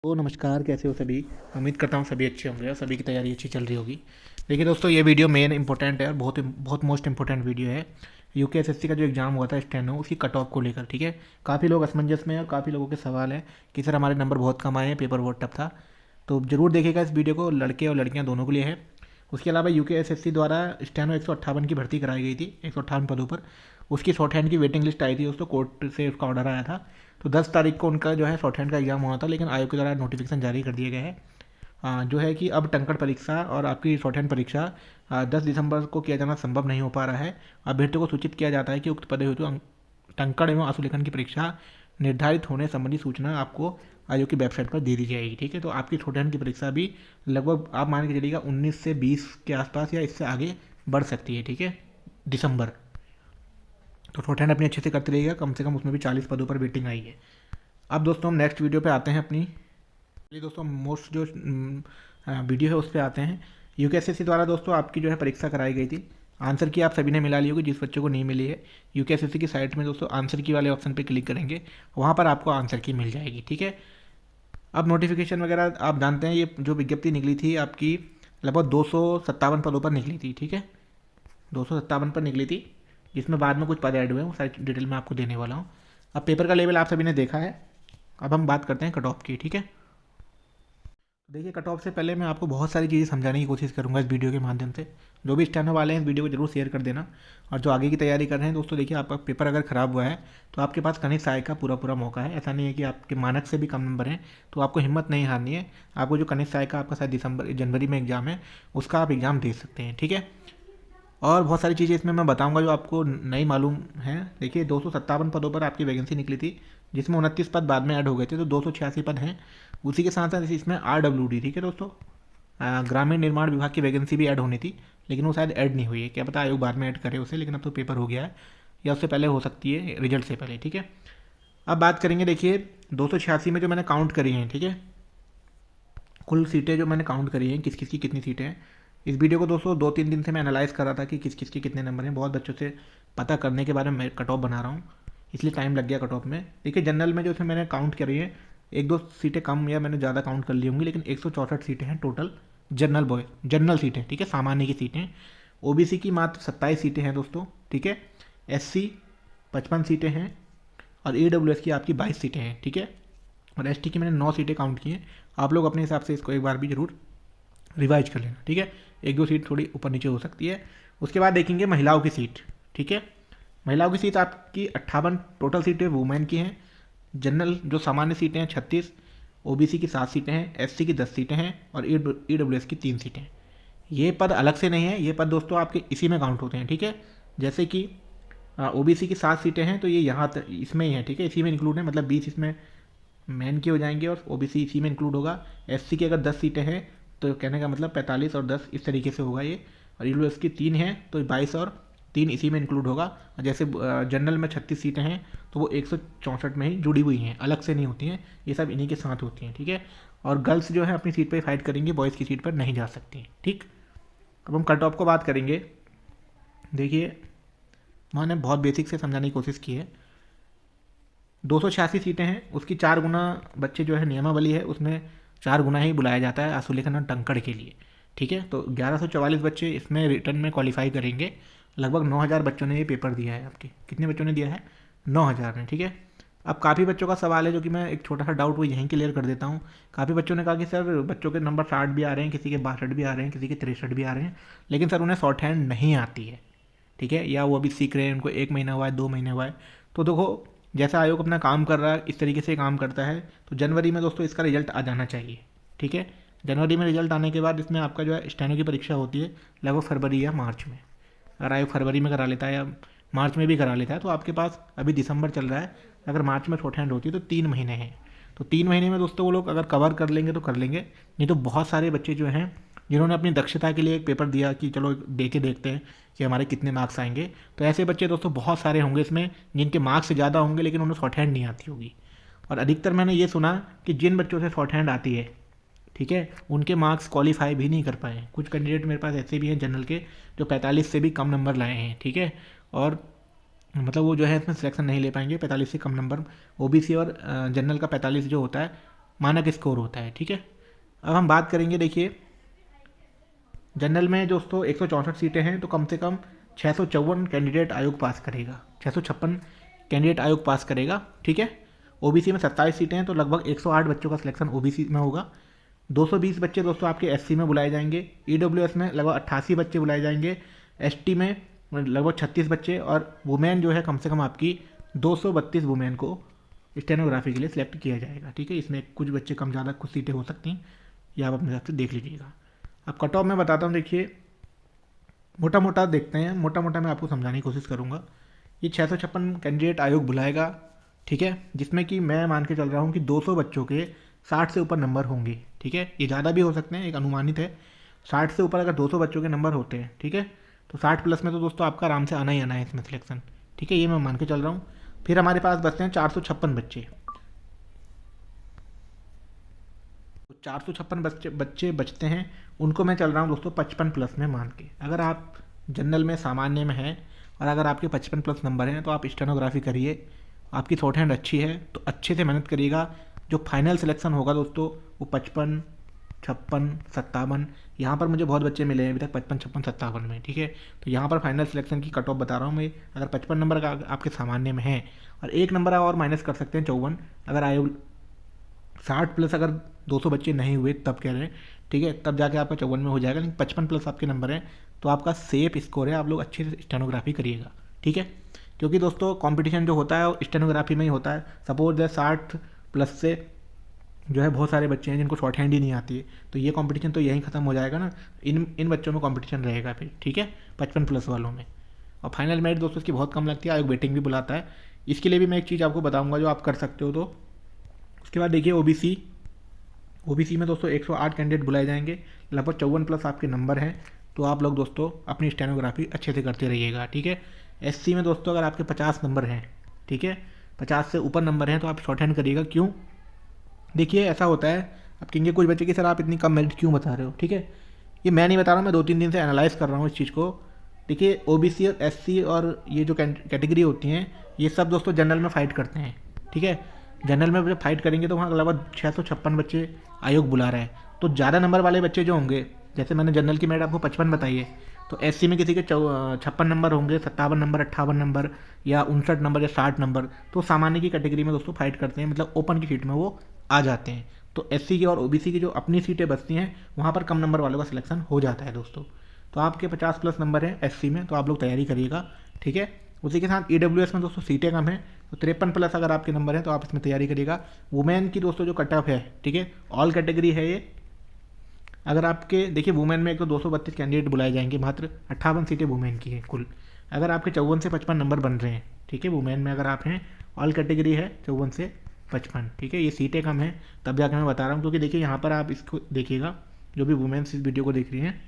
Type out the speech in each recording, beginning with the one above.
तो नमस्कार, कैसे हो सभी। उम्मीद करता हूँ सभी अच्छे होंगे और सभी की तैयारी अच्छी चल रही होगी। देखिए दोस्तों, ये वीडियो मेन इंपॉर्टेंट है और बहुत बहुत मोस्ट इंपॉर्टेंट वीडियो है। यूकेएसएससी का जो एग्ज़ाम हुआ था स्टेनो, उसकी कट ऑफ को लेकर। ठीक है, काफ़ी लोग असमंजस में हैं और काफ़ी लोगों के सवाल हैं कि सर हमारे नंबर बहुत कम आए हैं, पेपर बहुत टफ था। तो ज़रूर देखिएगा इस वीडियो को, लड़के और लड़कियाँ दोनों के लिए है। उसके अलावा यूकेएसएससी द्वारा स्टेनो 158 की भर्ती कराई गई थी, 158 पदों पर। उसकी शॉर्ट हैंड की वेटिंग लिस्ट आई थी दोस्तों, कोर्ट से उसका ऑर्डर आया था। तो 10 तारीख को उनका जो है शॉर्ट हैंड का एग्ज़ाम हुआ था, लेकिन आयोग के द्वारा नोटिफिकेशन जारी कर दिए गए हैं। जो है कि अब टंकण परीक्षा और आपकी शॉर्ट हैंड परीक्षा 10 दिसंबर को किया जाना संभव नहीं हो पा रहा है। अभ्यर्थियों को सूचित किया जाता है कि उक्त पदे हेतु टंकण एवं आंसुलेखन की परीक्षा निर्धारित होने संबंधी सूचना आपको आयोग की वेबसाइट पर दे दी जाएगी। ठीक है, तो आपकी शॉर्ट हैंड की परीक्षा भी लगभग आप मान के चलिएगा 19 से 20 के आसपास या इससे आगे बढ़ सकती है। ठीक है, दिसंबर। तो शॉर्ट हैंड अपनी अच्छे से करते रहिएगा, कम से कम उसमें भी 40 पदों पर वेटिंग आई है। अब दोस्तों हम नेक्स्ट वीडियो पे आते हैं अपनी। चलिए दोस्तों, मोस्ट जो वीडियो है उस पर आते हैं। यूकेएसएससी द्वारा दोस्तों आपकी जो है परीक्षा कराई गई थी। आंसर की आप सभी ने मिला ली होगी, जिस बच्चों को नहीं मिली है। यूकेएसएससी की साइट में दोस्तों आंसर की वाले ऑप्शन पे क्लिक करेंगे, वहाँ पर आपको आंसर की मिल जाएगी। ठीक है, अब नोटिफिकेशन वगैरह आप जानते हैं, ये जो विज्ञप्ति निकली थी आपकी लगभग 257 पदों पर निकली थी। ठीक है, 257 पर निकली थी, जिसमें बाद में कुछ पद ऐड हुए हैं, वो सारी डिटेल मैं आपको देने वाला हूँ। अब पेपर का लेवल आप सभी ने देखा है, अब हम बात करते हैं कट ऑफ की। ठीक है, देखिए कट ऑफ से पहले मैं आपको बहुत सारी चीज़ें समझाने की कोशिश करूंगा इस वीडियो के माध्यम से। जो भी स्टेनो वाले हैं इस वीडियो को जरूर शेयर कर देना। और जो आगे की तैयारी कर रहे हैं दोस्तों, देखिए आपका पेपर अगर ख़राब हुआ है तो आपके पास कनिष्ठ सहायक का पूरा पूरा मौका है। ऐसा नहीं है कि आपके मानक से भी कम नंबर हैं तो आपको हिम्मत नहीं हारनी है। आपको जो कनिष्ठ सहायक का आपका शायद जनवरी में एग्जाम है, उसका आप एग्ज़ाम दे सकते हैं। ठीक है, और बहुत सारी चीज़ें इसमें मैं बताऊंगा जो आपको नहीं मालूम है। देखिए 257 पदों पर आपकी वैकेंसी निकली थी, जिसमें 29 पद बाद में ऐड हो गए थे, तो 286 पद हैं। उसी के साथ साथ इसमें RWD, ठीक है दोस्तों, ग्रामीण निर्माण विभाग की वैकेंसी भी ऐड होनी थी, लेकिन वो शायद ऐड नहीं हुई है। क्या पता आयोग बाद में ऐड करे उसे, लेकिन अब तो पेपर हो गया है, या उससे पहले हो सकती है, रिजल्ट से पहले। ठीक है, अब बात करेंगे। देखिए 286 में जो मैंने काउंट करी हैं, ठीक है, कुल सीटें जो मैंने काउंट करी हैं, किस किस की कितनी सीटें हैं। इस वीडियो को दोस्तों 2-3 दिन से मैं एनालाइज कर रहा था कि किस किस के कितने नंबर हैं। बहुत बच्चों से पता करने के बाद मैं कट ऑफ बना रहा हूँ, इसलिए टाइम लग गया कट ऑफ में। देखिए जनरल में जो इसमें मैंने काउंट करी है, एक दो सीटें कम या मैंने ज़्यादा काउंट कर ली होंगी, लेकिन 164 सीटें हैं टोटल जनरल सीटें। ठीक है, सामान्य की सीटें। ओबीसी की मात्र 27 सीटें हैं दोस्तों। ठीक है, एससी 55 सीटें हैं और ईडब्ल्यूएस की आपकी 22 सीटें हैं। ठीक है, और एसटी की मैंने 9 सीटें काउंट की हैं। आप लोग अपने हिसाब से इसको एक बार भी जरूर रिवाइज कर लेना। ठीक है, एक दो सीट थोड़ी ऊपर नीचे हो सकती है। उसके बाद देखेंगे महिलाओं की सीट। ठीक है, महिलाओं की सीट आपकी 58 टोटल सीटें वुमेन की हैं। जनरल जो सामान्य सीटें हैं 36, ओबीसी की 7 सीटें हैं, एससी की 10 सीटें हैं और ईडब्ल्यूएस की 3 सीटें हैं। ये पद अलग से नहीं है, ये पद दोस्तों आपके इसी में काउंट होते हैं। ठीक है, जैसे कि ओबीसी की 7 सीटें हैं तो ये यहाँ इसमें ही है। ठीक है, इसी में इंक्लूड है, मतलब 20 इसमें मेन की हो जाएंगी और ओबीसी इसी में इंक्लूड होगा। एससी की अगर 10 सीटें हैं तो कहने का मतलब 45 और 10 इस तरीके से होगा ये। और ईडब्ल्यूएस की 3 हैं तो 22 और 3 इसी में इंक्लूड होगा। जैसे जनरल में 36 सीटें हैं तो वो 164 में ही जुड़ी हुई हैं, अलग से नहीं होती हैं, ये सब इन्हीं के साथ होती हैं। ठीक है, और गर्ल्स जो है अपनी सीट पर फाइट करेंगे, बॉयज़ की सीट पर नहीं जा सकती हैं। ठीक, अब हम कट ऑफ को बात करेंगे। देखिए मैंने बहुत बेसिक से समझाने की कोशिश की है। 286 सीटें हैं, उसकी 4 गुना बच्चे जो है नियमावली है उसमें 4 गुना ही बुलाया जाता है आंसुलेखन और टंकण के लिए। ठीक है, तो 1144 बच्चे इसमें रिटर्न में क्वालिफाई करेंगे। लगभग 9000 बच्चों ने ये पेपर दिया है। आपके कितने बच्चों ने दिया है? 9000 ने। ठीक है, अब काफ़ी बच्चों का सवाल है जो कि मैं एक छोटा सा डाउट वो यहीं क्लियर कर देता हूँ। काफ़ी बच्चों ने कहा कि सर बच्चों के नंबर 60 भी आ रहे हैं, किसी के 62 भी आ रहे हैं, किसी के 63 भी आ रहे हैं, लेकिन सर उन्हें शॉर्ट हैंड नहीं आती है। ठीक है, या वो अभी सीख रहे हैं, उनको 1 महीना हुआ है, 2 महीने हुआ है। तो देखो जैसा आयोग अपना काम कर रहा है इस तरीके से काम करता है, तो जनवरी में दोस्तों इसका रिजल्ट आ जाना चाहिए। ठीक है, जनवरी में रिजल्ट आने के बाद इसमें आपका जो है स्टेनो की परीक्षा होती है लगभग फरवरी या मार्च में। अगर आयोग फरवरी में करा लेता है या मार्च में भी करा लेता है तो आपके पास अभी दिसंबर चल रहा है, अगर मार्च में शॉर्ट हैंड होती है तो 3 महीने हैं। तो 3 महीने में दोस्तों वो लोग अगर कवर कर लेंगे तो कर लेंगे, नहीं तो बहुत सारे बच्चे जो हैं जिन्होंने अपनी दक्षता के लिए एक पेपर दिया कि चलो दे के देखते हैं कि हमारे कितने मार्क्स आएंगे, तो ऐसे बच्चे दोस्तों बहुत सारे होंगे इसमें जिनके मार्क्स ज़्यादा होंगे लेकिन उन्हें शॉर्ट हैंड नहीं आती होगी। और अधिकतर मैंने ये सुना कि जिन बच्चों से शॉर्ट हैंड आती है, ठीक है, उनके मार्क्स क्वालिफाई भी नहीं कर पाए हैं। कुछ कैंडिडेट मेरे पास ऐसे भी हैं जनरल के जो 45 से भी कम नंबर लाए हैं। ठीक है, और मतलब वो जो है इसमें सिलेक्शन नहीं ले पाएंगे 45 से कम नंबर। ओबीसी और जनरल का 45 जो होता है मानक स्कोर होता है। ठीक है, अब हम बात करेंगे, देखिए जनरल में दोस्तों 164 सीटें हैं, तो कम से कम 654 कैंडिडेट आयोग पास करेगा, 656 कैंडिडेट आयोग पास करेगा। ठीक है, ओबीसी में 27 सीटें हैं, तो लगभग 108 बच्चों का सिलेक्शन ओबीसी में होगा। 220 बच्चे दोस्तों आपके एससी में बुलाए जाएंगे, ईडब्ल्यूएस में लगभग 88 बच्चे बुलाए जाएंगे, एसटी में लगभग 36 बच्चे, और वुमेन जो है कम से कम आपकी 232 वुमेन को स्टेनोग्राफी के लिए सिलेक्ट किया जाएगा। ठीक है, इसमें कुछ बच्चे कम ज़्यादा कुछ सीटें हो सकती हैं, ये आप अपने हिसाब से देख लीजिएगा। अब कट ऑफ में बताता हूँ, देखिए मोटा मोटा देखते हैं, मोटा मोटा मैं आपको समझाने की कोशिश करूँगा। ये 656 कैंडिडेट आयोग बुलाएगा, ठीक है, जिसमें कि मैं मान के चल रहा हूँ कि 200 बच्चों के 60 से ऊपर नंबर होंगे। ठीक है, ये ज़्यादा भी हो सकते हैं, एक अनुमानित है। 60 से ऊपर अगर 200 बच्चों के नंबर होते हैं, ठीक है, तो 60 प्लस में तो दोस्तों आपका आराम से आना ही आना है इसमें सिलेक्शन। ठीक है, ये मैं मान के चल रहा हूँ। फिर हमारे पास बचते हैं 456 बच्चे, तो 456 बच्चे बचते हैं, उनको मैं चल रहा हूँ दोस्तों 55 प्लस में मान के। अगर आप जनरल में सामान्य में हैं और अगर आपके 55 प्लस नंबर हैं तो आप स्टेनोग्राफी करिए, आपकी शॉर्ट हैंड अच्छी है तो अच्छे से मेहनत करिएगा। जो फाइनल सिलेक्शन होगा दोस्तों वो 55, 56, 57, यहाँ पर मुझे बहुत बच्चे मिले हैं अभी तक 55, 56, 57 में। ठीक है, तो यहाँ पर फाइनल सिलेक्शन की कट ऑफ बता रहा हूँ मैं। अगर 55 नंबर का आपके सामान्य में है और एक नंबर और माइनस कर सकते हैं 54, अगर आयोग 60 प्लस अगर 200 बच्चे नहीं हुए तब कह रहे हैं, ठीक है, तब जाके आपका 54 में हो जाएगा। लेकिन 55 प्लस आपके नंबर हैं तो आपका सेफ स्कोर है, आप लोग अच्छे से स्टेनोग्राफी करिएगा। ठीक है, क्योंकि दोस्तों कंपटीशन जो होता है वो स्टेनोग्राफी में ही होता है। सपोज है 60 प्लस से जो है बहुत सारे बच्चे हैं जिनको शॉर्ट हैंड ही नहीं आती है, तो ये कंपटीशन तो यहीं ख़त्म हो जाएगा ना, इन बच्चों में कंपटीशन रहेगा फिर। ठीक है, 55 प्लस वालों में। और फाइनल मेरिट दोस्तों इसकी बहुत कम लगती है, आयोग वेटिंग भी बुलाता है। इसके लिए भी मैं एक चीज़ आपको बताऊंगा जो आप कर सकते हो। तो उसके बाद देखिए ओबीसी में दोस्तों 108 कैंडिडेट बुलाए जाएंगे, लगभग 54 प्लस आपके नंबर हैं, तो आप लोग दोस्तों अपनी स्टेनोग्राफी अच्छे से करते रहिएगा। ठीक है, एससी में दोस्तों अगर आपके 50 नंबर हैं, ठीक है, 50 से ऊपर नंबर हैं तो आप शॉर्ट हैंड करिएगा। क्यों, देखिए ऐसा होता है, अब कहेंगे कुछ बच्चे की सर आप इतनी कम मेरिट क्यों बता रहे हो। ठीक है, ये मैं नहीं बता रहा हूँ, मैं 2-3 दिन से एनालाइज कर रहा हूँ इस चीज़ को। देखिए ओबीसी और एससी और ये जो कैटेगरी होती हैं ये सब दोस्तों जनरल में फ़ाइट करते हैं। ठीक है, जनरल में जब फाइट करेंगे तो वहाँ लगभग 656 बच्चे आयोग बुला रहा है, तो ज़्यादा नंबर वाले बच्चे जो होंगे, जैसे मैंने जनरल की मेरिट आपको 55 बताई है, तो एससी में किसी के 56 नंबर होंगे, 57 नंबर, 58 नंबर या 59 नंबर या 60 नंबर, तो सामान्य की कैटेगरी में दोस्तों फाइट करते हैं, मतलब ओपन की सीट में वो आ जाते हैं। तो एससी की और ओबीसी की जो अपनी सीटें बचती हैं वहाँ पर कम नंबर वालों का सिलेक्शन हो जाता है दोस्तों। तो आपके 50 प्लस नंबर हैं एससी में, तो आप लोग तैयारी करिएगा। ठीक है, उसी के साथ ईडब्ल्यूएस में दोस्तों सीटें कम हैं, तो 53 प्लस अगर आपके नंबर हैं तो आप इसमें तैयारी करिएगा। वुमेन की दोस्तों जो कट ऑफ है, ठीक है, ऑल कैटेगरी है ये। अगर आपके देखिए वुमेन में एक तो 232 कैंडिडेट बुलाए जाएंगे, मात्र 58 सीटें वुमेन की हैं कुल। अगर आपके 54 से 55 नंबर बन रहे हैं, ठीक है, वुमेन में अगर आप हैं, ऑल कैटेगरी है 54 से 55। ठीक है, ये सीटें कम हैं तब जाकर मैं बता रहा हूँ, क्योंकि देखिए यहाँ पर आप इसको देखिएगा, जो भी वुमेन्स इस वीडियो को देख रही हैं,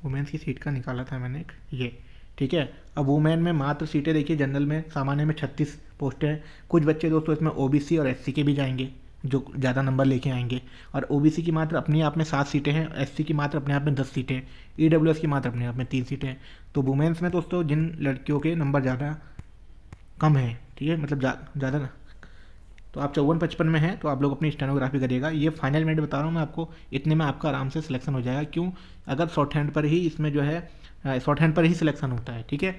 वुमेन्स की सीट का निकाला था मैंने एक ये। ठीक है, अब वुमेन में मात्र सीटें देखिए जनरल में सामान्य में 36 पोस्टें हैं। कुछ बच्चे दोस्तों इसमें ओबीसी और एससी के भी जाएंगे जो ज़्यादा नंबर लेके आएंगे, और ओबीसी की मात्र अपने आप में 7 सीटें हैं, एससी की मात्र अपने आप में 10 सीटें, ईडब्ल्यूएस की मात्र अपने आप में 3 सीटें। तो वुमेन्स में दोस्तों जिन लड़कियों के नंबर ज़्यादा कम हैं, ठीक है, मतलब ज़्यादा, तो आप 54-55 में हैं तो आप लोग अपनी स्टेनोग्राफी करिएगा। ये फाइनल मेरिट बता रहा हूँ मैं आपको, इतने में आपका आराम से सिलेक्शन हो जाएगा। क्यों, अगर शॉर्ट हैंड पर ही इसमें जो है शॉर्ट हैंड पर ही सिलेक्शन होता है। ठीक है,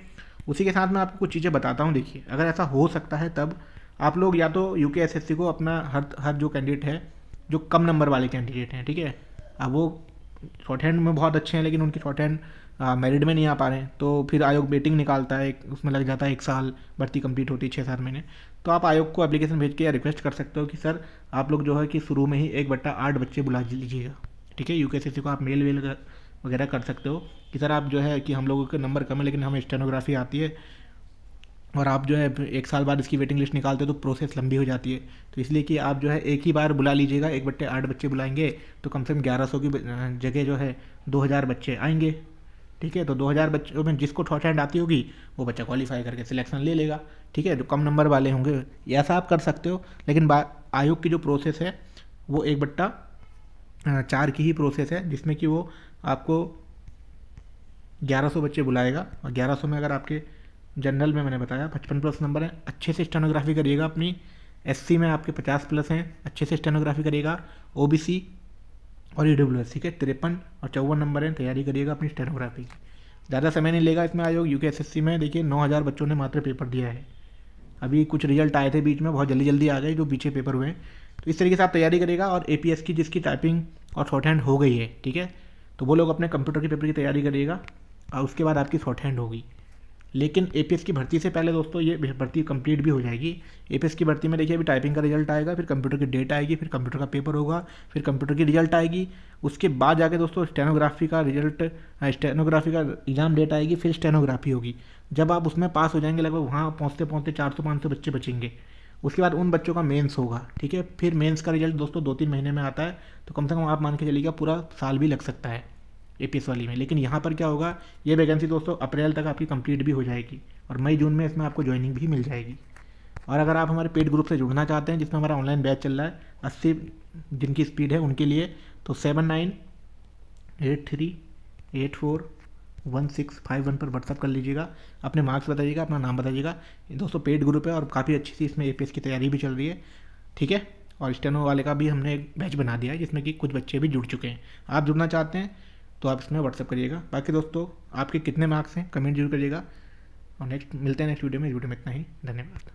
उसी के साथ मैं आपको कुछ चीज़ें बताता हूँ। देखिए अगर ऐसा हो सकता है तब आप लोग या तो यूकेएसएससी को अपना हर जो कैंडिडेट है, जो कम नंबर वाले कैंडिडेट हैं, ठीक है, अब वो शॉर्ट हैंड में बहुत अच्छे हैं लेकिन उनकी शॉर्ट हैंड मेरिट में नहीं आ पा रहे हैं, तो फिर आयोग वेटिंग निकालता है, उसमें लग जाता है 1 साल, भर्ती कंप्लीट होती है 6-7 महीने। तो आप आयोग को एप्लीकेशन भेज के या रिक्वेस्ट कर सकते हो कि सर आप लोग जो है कि शुरू में ही 1/8 बच्चे बुला लीजिएगा। ठीक है, यूकेएसएससी को आप मेल वगैरह कर सकते हो कि सर आप जो है कि हम लोगों के नंबर कम है लेकिन हमें स्टेनोग्राफी आती है, और आप जो है 1 साल बाद इसकी वेटिंग लिस्ट निकालते हो तो प्रोसेस लंबी हो जाती है, तो इसलिए कि आप जो है एक ही बार बुला लीजिएगा, 1/8 बच्चे बुलाएंगे तो कम से कम 1100 की जगह जो है 2000 बच्चे आएंगे। ठीक है, तो 2000 बच्चों में जिसको शॉर्ट हैंड आती होगी वो बच्चा क्वालिफाई करके सिलेक्शन ले लेगा। ठीक है, जो कम नंबर वाले होंगे, ऐसा आप कर सकते हो। लेकिन आयोग की जो प्रोसेस है वो 1/4 की ही प्रोसेस है, जिसमें कि वो आपको 1100 बच्चे बुलाएगा, और 1100 में अगर आपके जनरल में मैंने बताया 55 प्लस नंबर है, अच्छे से स्टेनोग्राफी करिएगा अपनी, SC में आपके 50+ हैं, अच्छे से स्टेनोग्राफी करिएगा। OBC और EWS, ठीक है, 53 और 54 नंबर हैं, तैयारी करिएगा अपनी स्टेनोग्राफी की। ज़्यादा समय नहीं लेगा इसमें आयोग। UKSSC में देखिए 9000 बच्चों ने मात्र पेपर दिया है। अभी कुछ रिजल्ट आए थे बीच में, बहुत जल्दी जल्दी आ गए जो पीछे पेपर हुए हैं। तो इस तरीके से आप तैयारी करिएगा। और APS की जिसकी टाइपिंग और शॉर्ट हैंड हो गई है, ठीक है, तो वो लोग अपने कंप्यूटर के पेपर की तैयारी करिएगा और उसके बाद आपकी शॉर्ट हैंड होगी। लेकिन APS की भर्ती से पहले दोस्तों ये भर्ती कंप्लीट भी हो जाएगी। APS की भर्ती में देखिए अभी टाइपिंग का रिजल्ट आएगा, फिर कंप्यूटर की डेट आएगी, फिर कंप्यूटर का पेपर होगा, फिर कंप्यूटर की रिजल्ट आएगी। उसके बाद जाके दोस्तों स्टेनोग्राफी का एग्ज़ाम डेट आएगी, फिर स्टेनोग्राफी होगी। जब आप उसमें पास हो जाएंगे, लगभग वहाँ पहुँचते पहुँचते 400-500 बच्चे बचेंगे। उसके बाद उन बच्चों का मेंस होगा, ठीक है। फिर मेंस का रिजल्ट दोस्तों 2-3 महीने में आता है, तो कम से कम आप मान के चलिएगा पूरा साल भी लग सकता है APS वाली में। लेकिन यहाँ पर क्या होगा, ये वैकेंसी दोस्तों अप्रैल तक आपकी कंप्लीट भी हो जाएगी और मई जून में इसमें आपको ज्वाइनिंग भी मिल जाएगी। और अगर आप हमारे पेड ग्रुप से जुड़ना चाहते हैं जिसमें हमारा ऑनलाइन बैच चल रहा है 80 जिनकी स्पीड है उनके लिए, तो 7983841651 पर व्हाट्सअप कर लीजिएगा। अपने मार्क्स बताइएगा, अपना नाम बताइएगा। ये दोस्तों पेड ग्रुप है और काफ़ी अच्छी सी इसमें APS की तैयारी भी चल रही है, ठीक है। और स्टेनो वाले का भी हमने एक बैच बना दिया है जिसमें कि कुछ बच्चे भी जुड़ चुके हैं। आप जुड़ना चाहते हैं तो आप इसमें व्हाट्सअप करिएगा। बाकी दोस्तों आपके कितने मार्क्स हैं कमेंट जरूर करिएगा। और नेक्स्ट मिलते हैं नेक्स्ट वीडियो में। इस वीडियो में इतना ही, धन्यवाद।